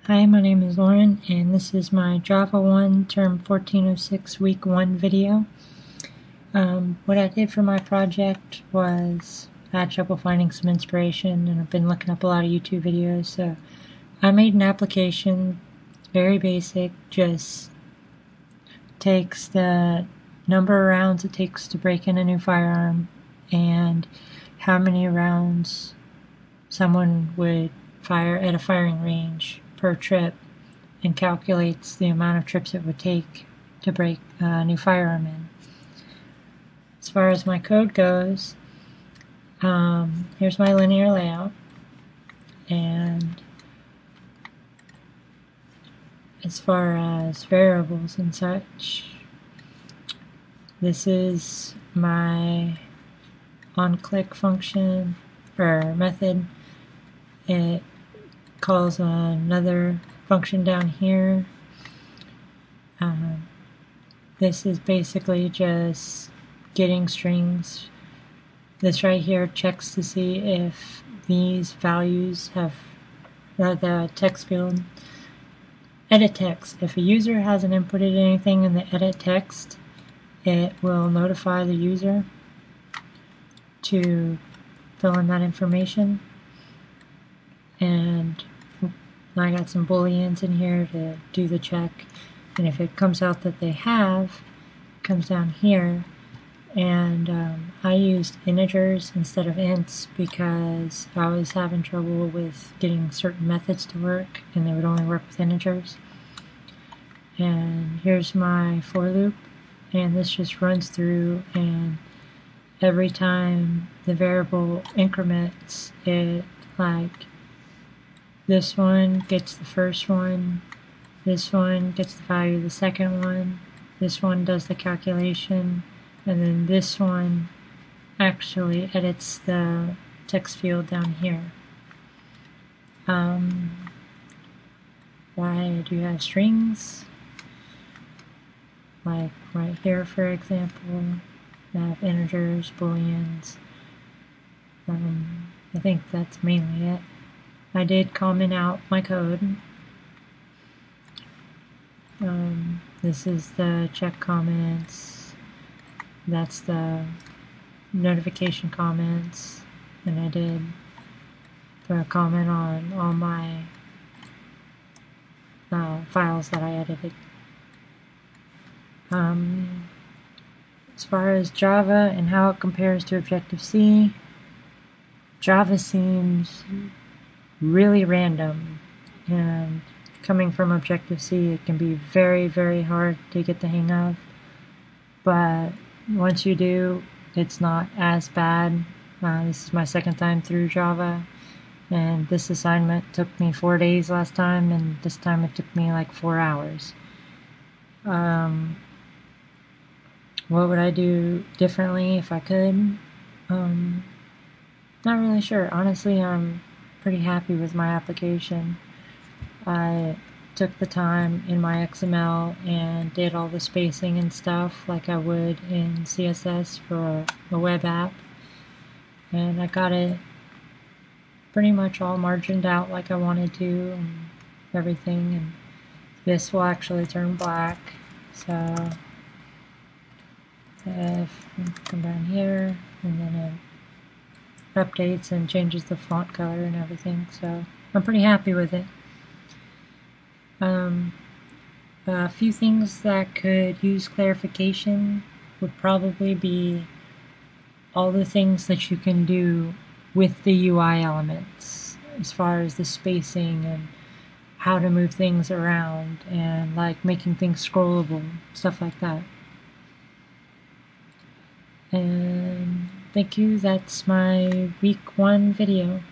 Hi, my name is Lauren, and this is my Java 1 Term 1406 Week 1 video. What I did for my project was I had trouble finding some inspiration, and I've been looking up a lot of YouTube videos, so I made an application, very basic, just takes the number of rounds it takes to break in a new firearm and how many rounds someone would fire at a firing range per trip, and calculates the amount of trips it would take to break a new firearm in. As far as my code goes, here's my linear layout, and as far as variables and such, this is my onClick function or method. It calls another function down here. This is basically just getting strings. This right here checks to see if these values have the text field. Edit text. If a user hasn't inputted anything in the edit text, it will notify the user to fill in that information. And I got some booleans in here to do the check, and if it comes out that they have, it comes down here. And I used integers instead of ints because I was having trouble with getting certain methods to work, and they would only work with integers. And here's my for loop, and this just runs through, and every time the variable increments, it this one gets the first one, this one gets the value of the second one, this one does the calculation, and then this one actually edits the text field down here. I do have strings, like right here for example. I have integers, booleans. I think that's mainly it. I did comment out my code. This is the check comments. That's the notification comments. And I did put a comment on all my files that I edited. As far as Java and how it compares to Objective-C, Java seems really random, and coming from Objective-C, it can be very, very hard to get the hang of, but once you do, it's not as bad. This is my second time through Java, and this assignment took me 4 days last time, and this time it took me like 4 hours. What would I do differently if I could? Not really sure. Honestly, I'm pretty happy with my application. I took the time in my XML and did all the spacing and stuff like I would in CSS for a web app, and I got it pretty much all margined out like I wanted to and everything. And this will actually turn black, so if I come down here, and then it updates and changes the font color and everything, so I'm pretty happy with it. A few things that could use clarification would probably be all the things that you can do with the UI elements, as far as the spacing and how to move things around, and like making things scrollable, stuff like that. And thank you, that's my week 1 video.